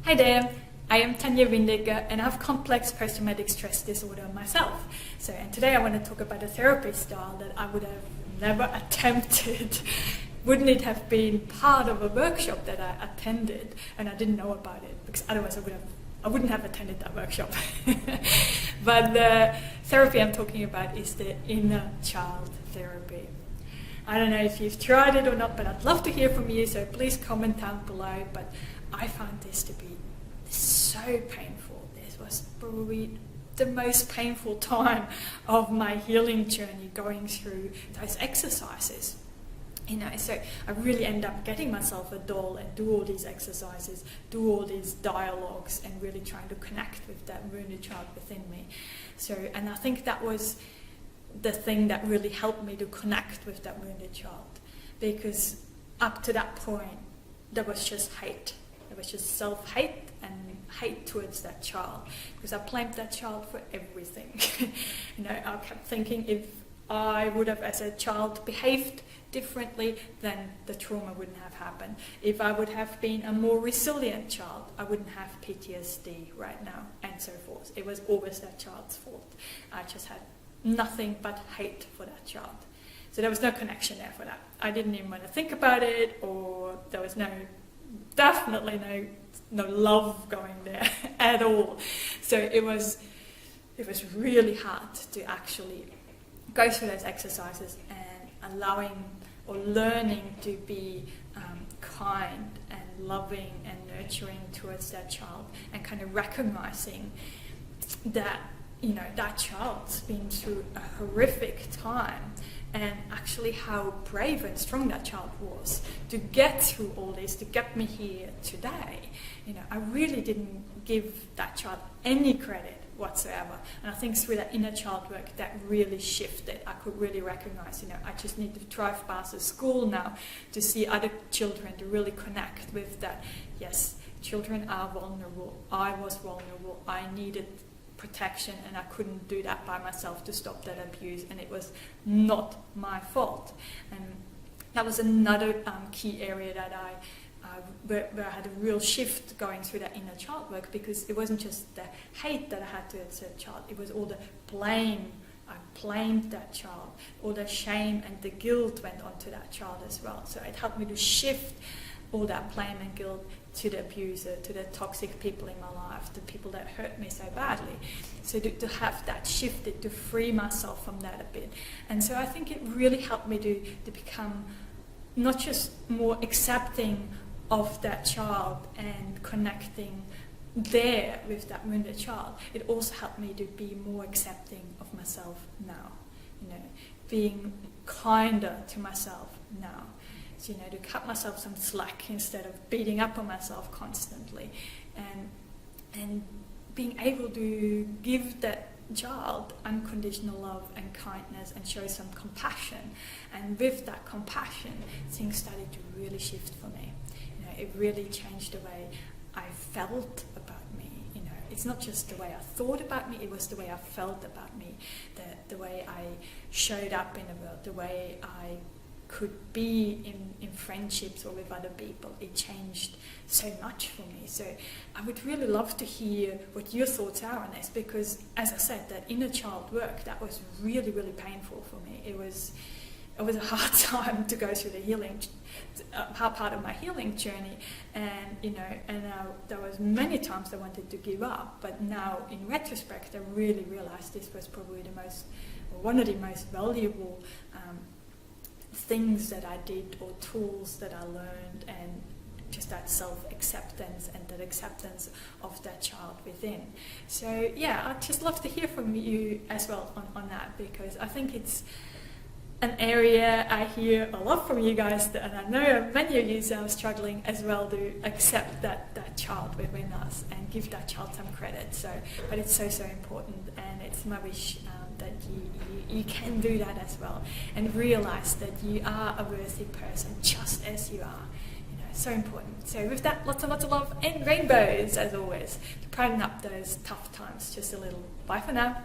Hi there, I am Tanya Windecker and I have complex post-traumatic stress disorder myself. And today I want to talk about a therapy style that I would have never attempted. Wouldn't it have been part of a workshop that I attended and I didn't know about it, because otherwise I wouldn't have attended that workshop. But the therapy I'm talking about is the inner child therapy. I don't know if you've tried it or not, but I'd love to hear from you, so please comment down below. But I found this to be so painful. This was probably the most painful time of my healing journey, going through those exercises. So I really end up getting myself a doll and do all these exercises, do all these dialogues, and really trying to connect with that wounded child within me. And I think that was the thing that really helped me to connect with that wounded child, because up to that point there was just hate. There was just self-hate and hate towards that child, because I blamed that child for everything. I kept thinking, if I would have as a child behaved differently, then the trauma wouldn't have happened. If I would have been a more resilient child, I wouldn't have PTSD right now, and so forth. It was always that child's fault. I just had nothing but hate for that child. So there was no connection there for that. I didn't even want to think about it, or there was definitely no love going there at all. So it was really hard to actually go through those exercises and allowing or learning to be kind and loving and nurturing towards that child, and kind of recognizing that that child's been through a horrific time, and actually how brave and strong that child was to get through all this, to get me here today. I really didn't give that child any credit whatsoever. And I think through that inner child work, that really shifted. I could really recognize, I just need to drive past a school now to see other children, to really connect with that. Yes, children are vulnerable. I was vulnerable. I needed protection, and I couldn't do that by myself to stop that abuse, and it was not my fault. And that was another key area that where I had a real shift going through that inner child work, because it wasn't just the hate that I had towards that child, it was all the blame. I blamed that child. All the shame and the guilt went onto that child as well. So it helped me to shift all that blame and guilt to the abuser, to the toxic people in my life, the people that hurt me so badly. So to have that shifted, to free myself from that a bit. And so I think it really helped me to become not just more accepting of that child and connecting there with that wounded child, it also helped me to be more accepting of myself now, being kinder to myself now. So, to cut myself some slack instead of beating up on myself constantly, and being able to give that child unconditional love and kindness and show some compassion. And with that compassion, things started to really shift for me. It really changed the way I felt about me. It's not just the way I thought about me, it was the way I felt about me, the way I showed up in the world, the way I could be in friendships or with other people. It changed so much for me. So I would really love to hear what your thoughts are on this, because as I said, that inner child work, that was really, really painful for me. It was a hard time to go through the healing, part of my healing journey, and there was many times I wanted to give up, but now in retrospect I really realized this was probably one of the most valuable things that I did, or tools that I learned, and just that self-acceptance and that acceptance of that child within. So yeah, I'd just love to hear from you as well on that, because I think it's an area I hear a lot from you guys, and I know many of you are struggling as well to accept that child within us and give that child some credit. But it's so important, and it's my wish that you can do that as well, and realize that you are a worthy person just as you are. So important. So with that, lots and lots of love and rainbows as always, to brighten up those tough times just a little. Bye for now.